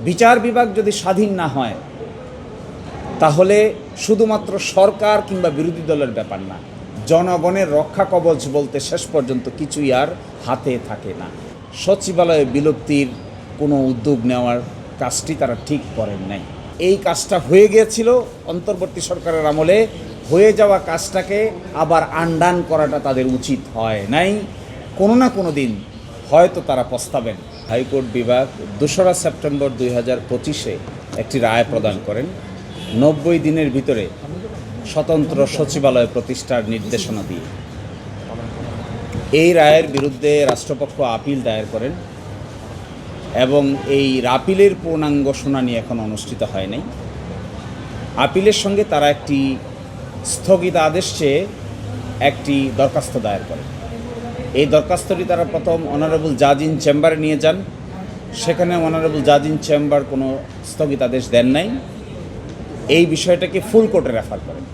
বিচার বিভাগ যদি স্বাধীন না হয় তাহলে শুধুমাত্র সরকার কিংবা বিরোধী দলের ব্যাপার না, জনগণের রক্ষা কবচ বলতে শেষ পর্যন্ত কিছুই আর হাতে থাকে না। সচিবালয়ে বিলুপ্তির কোনো উদ্যোগ নেওয়ার কাজটি তারা ঠিক করেন নাই। এই কাজটা হয়ে গিয়েছিল অন্তর্বর্তী সরকারের আমলে, হয়ে যাওয়া কাজটাকে আবার আনডান করাটা তাদের উচিত হয় নাই। কোনো না কোনো দিন হয়তো তারা পস্তাবেন। হাইকোর্ট বিভাগ 2রা সেপ্টেম্বর 2025-এ একটি রায় প্রদান করেন 90 দিনের ভিতরে স্বতন্ত্র সচিবালয় প্রতিষ্ঠার নির্দেশনা দিয়ে। এই রায়ের বিরুদ্ধে রাষ্ট্রপক্ষ আপিল দায়ের করেন এবং এই আপিলের পূর্ণাঙ্গ শুনানি এখন অনুষ্ঠিত হয় নাই। আপিলের সঙ্গে তারা একটি স্থগিতাদেশ চেয়ে একটি দরখাস্ত দায়ের করেন। এই দরখাস্তটি তারা প্রথম অনারেবল জাজ ইন চেম্বারে নিয়ে যান। সেখানে অনারেবল জাজ ইন চেম্বার কোনো স্থগিতাদেশ দেন নাই, এই বিষয়টাকে ফুল কোর্টে রেফার করেন।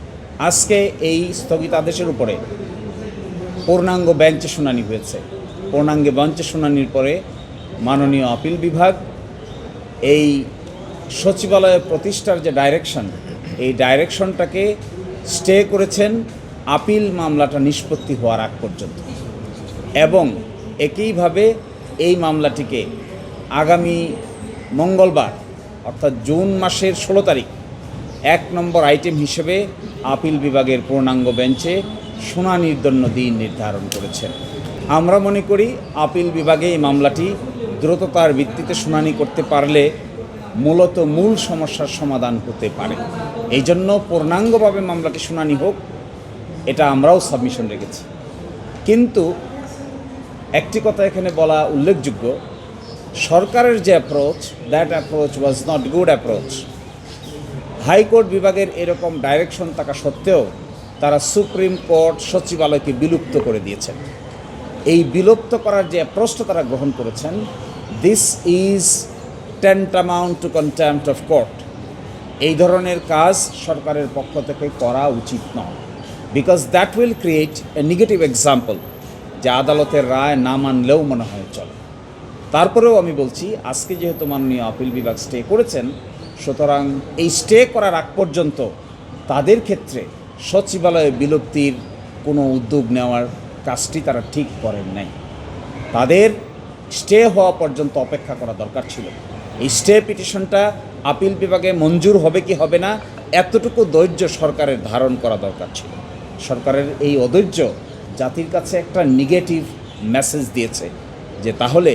আজকে এই স্থগিতাদেশের উপরে পূর্ণাঙ্গ বেঞ্চে শুনানি হয়েছে। পূর্ণাঙ্গ বেঞ্চে শুনানির পরে মাননীয় আপিল বিভাগ এই সচিবালয় প্রতিষ্ঠার যে ডাইরেকশন, এই ডাইরেকশনটাকে স্টে করেছেন আপিল মামলাটা নিষ্পত্তি হওয়ার আগ পর্যন্ত, এবং একইভাবে এই মামলাটিকে আগামী মঙ্গলবার অর্থাৎ জুন মাসের 16 তারিখ 1 নম্বর আইটেম হিসেবে আপিল বিভাগের পূর্ণাঙ্গ বেঞ্চে শুনানির জন্য দিন নির্ধারণ করেছেন। আমরা মনে করি আপিল বিভাগে এই মামলাটি দ্রুততার ভিত্তিতে শুনানি করতে পারলে মূলত মূল সমস্যার সমাধান হতে পারে। এই জন্য পূর্ণাঙ্গভাবে মামলাটি শুনানি হোক, এটা আমরাও সাবমিশন রেখেছি। কিন্তু একটি কথা এখানে বলা উল্লেখযোগ্য, সরকারের যে approach, that approach was not good approach. High court বিভাগের এরকম ডাইরেকশন থাকা সত্ত্বেও তারা সুপ্রিম কোর্ট সচিবালয়কে বিলুপ্ত করে দিয়েছেন। এই বিলুপ্ত করার যে অ্যাপ্রোচটা তারা গ্রহণ করেছেন, this is tantamount to contempt of court. এই ধরনের কাজ সরকারের পক্ষ থেকে করা উচিত নয়, because that will create a negative example, যে আদালতের রায় না মানলেও মনে হয় চলে। তারপরেও আমি বলছি, আজকে যেহেতু মাননীয় আপিল বিভাগ স্টে করেছেন, সুতরাং এই স্টে করার আগ পর্যন্ত তাদের ক্ষেত্রে সচিবালয়ে বিলুপ্তির কোনো উদ্যোগ নেওয়ার কাজটি তারা ঠিক করেন নাই। তাদের স্টে হওয়া পর্যন্ত অপেক্ষা করা দরকার ছিল। এই স্টে পিটিশনটা আপিল বিভাগে মঞ্জুর হবে কি হবে না, এতটুকু ধৈর্য সরকারের ধারণ করা দরকার ছিল। সরকারের এই অধৈর্য জাতির কাছে একটা নেগেটিভ মেসেজ দিয়েছে, যে তাহলে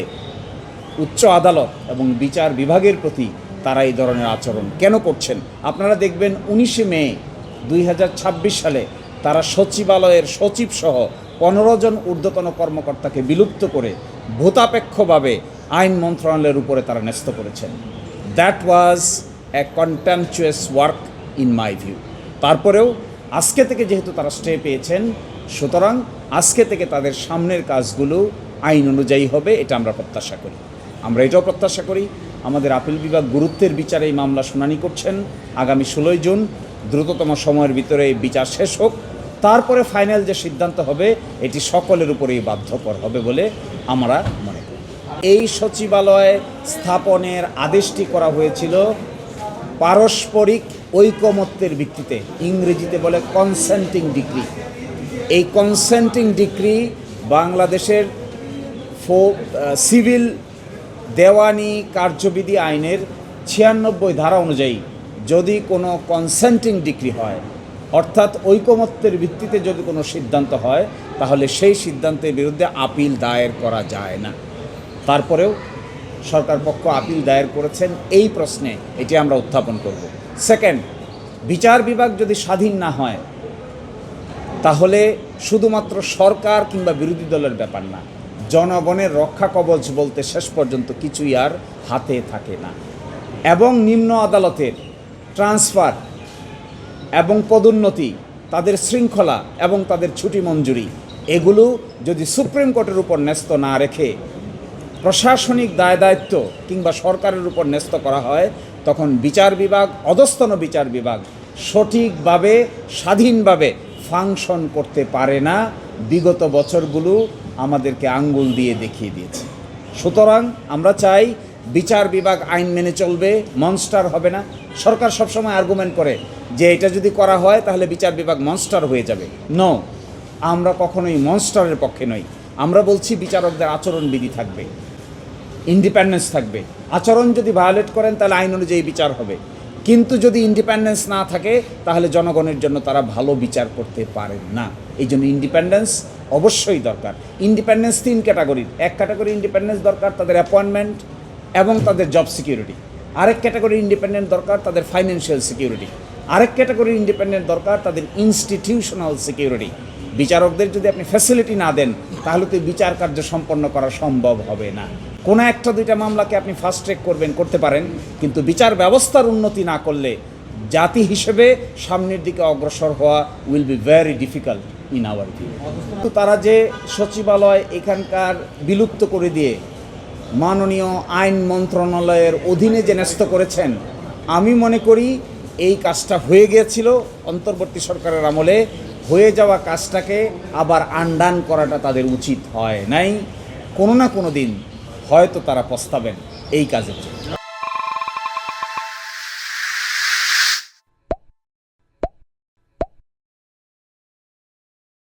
উচ্চ আদালত এবং বিচার বিভাগের প্রতি তারা এই ধরনের আচরণ কেন করছেন। আপনারা দেখবেন 19 মে 2026 সালে তারা সচিবালয়ের সচিব সহ 15 জন ঊর্ধ্বতন কর্মকর্তাকে বিলুপ্ত করে ভূতাপেক্ষভাবে আইন মন্ত্রণালয়ের উপরে তারা ন্যস্ত করেছেন। That was A contemptuous work in my view. তারপরেও আজকে থেকে যেহেতু তারা স্টে পেয়েছেন, সুতরাং আজকে থেকে তাদের সামনের কাজগুলো আইন অনুযায়ী হবে, এটা আমরা প্রত্যাশা করি। আমরা এটাও প্রত্যাশা করি আমাদের আপিল বিভাগ গুরুত্বের বিচারে এই মামলা শুনানি করছেন। আগামী 16 জুন দ্রুততম সময়ের ভিতরে এই বিচার শেষ হোক, তারপরে ফাইনাল যে সিদ্ধান্ত হবে এটি সকলের উপরেই বাধ্যকর হবে বলে আমরা মনে করি। এই সচিবালয় স্থাপনের আদেশটি করা হয়েছিল পারস্পরিক ঐকমত্যের ভিত্তিতে, ইংরেজিতে বলে কনসেন্টিং ডিক্রি। এই কনসেন্টিং ডিক্রি বাংলাদেশের সিভিল দেওয়ানি কার্যবিধি আইনের 96 ধারা অনুযায়ী যদি কোনো কনসেন্টিং ডিক্রি হয়, অর্থাৎ ঐকমত্যের ভিত্তিতে যদি কোনো সিদ্ধান্ত হয়, তাহলে সেই সিদ্ধান্তের বিরুদ্ধে আপিল দায়ের করা যায় না। তারপরেও সরকার পক্ষ আপিল দায়ের করেছেন এই প্রশ্নে, এটি আমরা উত্থাপন করব। সেকেন্ড, বিচার বিভাগ যদি স্বাধীন না হয় তাহলে শুধুমাত্র সরকার কিংবা বিরোধী দলের ব্যাপার না, জনগণের রক্ষা কবচ বলতে শেষ পর্যন্ত কিছুই আর হাতে থাকে না। এবং নিম্ন আদালতের ট্রান্সফার এবং পদোন্নতি, তাদের শৃঙ্খলা এবং তাদের ছুটি মঞ্জুরি, এগুলো যদি সুপ্রিম কোর্টের উপর ন্যস্ত না রেখে প্রশাসনিক দায় দায়িত্ব কিংবা সরকারের উপর ন্যস্ত করা হয়, তখন বিচার বিভাগ, অধস্তন বিচার বিভাগ সঠিকভাবে স্বাধীনভাবে ফাংশন করতে পারে না। বিগত বছরগুলো আমাদেরকে আঙ্গুল দিয়ে দেখিয়ে দিয়েছে। সুতরাং আমরা চাই বিচার বিভাগ আইন মেনে চলবে, মনস্টার হবে না। সরকার সবসময় আর্গুমেন্ট করে যে এটা যদি করা হয় তাহলে বিচার বিভাগ মনস্টার হয়ে যাবে। নো, আমরা কখনোই মনস্টারের পক্ষে নই। আমরা বলছি বিচারকদের আচরণবিধি থাকবে, ইন্ডিপেন্ডেন্স থাকবে। আচরণ যদি ভায়োলেট করেন তাহলে আইন অনুযায়ী বিচার হবে, কিন্তু যদি ইন্ডিপেন্ডেন্স না থাকে তাহলে জনগণের জন্য তারা ভালো বিচার করতে পারেন না। এই জন্য ইন্ডিপেন্ডেন্স অবশ্যই দরকার। ইন্ডিপেন্ডেন্স 3 ক্যাটাগরির। এক ক্যাটাগরি ইন্ডিপেন্ডেন্স দরকার তাদের অ্যাপয়েন্টমেন্ট এবং তাদের জব সিকিউরিটি। আরেক ক্যাটাগরি ইন্ডিপেন্ডেন্ট দরকার তাদের ফাইন্যান্সিয়াল সিকিউরিটি। আরেক ক্যাটাগরি ইন্ডিপেন্ডেন্ট দরকার তাদের ইনস্টিটিউশনাল সিকিউরিটি। বিচারকদের যদি আপনি ফ্যাসিলিটি না দেন তাহলে তো বিচার কার্য সম্পন্ন করা সম্ভব হবে না। কোনো একটা দুইটা মামলাকে আপনি ফাস্ট ট্র্যাক করবেন, করতে পারেন, কিন্তু বিচার ব্যবস্থার উন্নতি না করলে জাতি হিসেবে সামনের দিকে অগ্রসর হওয়া will be very difficult in our view. তো তারা যে সচিবালয় এখানকার বিলুপ্ত করে দিয়ে মাননীয় আইন মন্ত্রণালয়ের অধীনে যে ন্যস্ত করেছেন, আমি মনে করি এই কাজটা হয়ে গিয়েছিল অন্তর্বর্তী সরকারের আমলে। হয়ে যাওয়া কাজটাকে আবার আনডান করাটা তাদের উচিত হয় নাই। কোনো না কোনো দিন হয়তো তারা পস্তাবেন এই কাজের জন্য।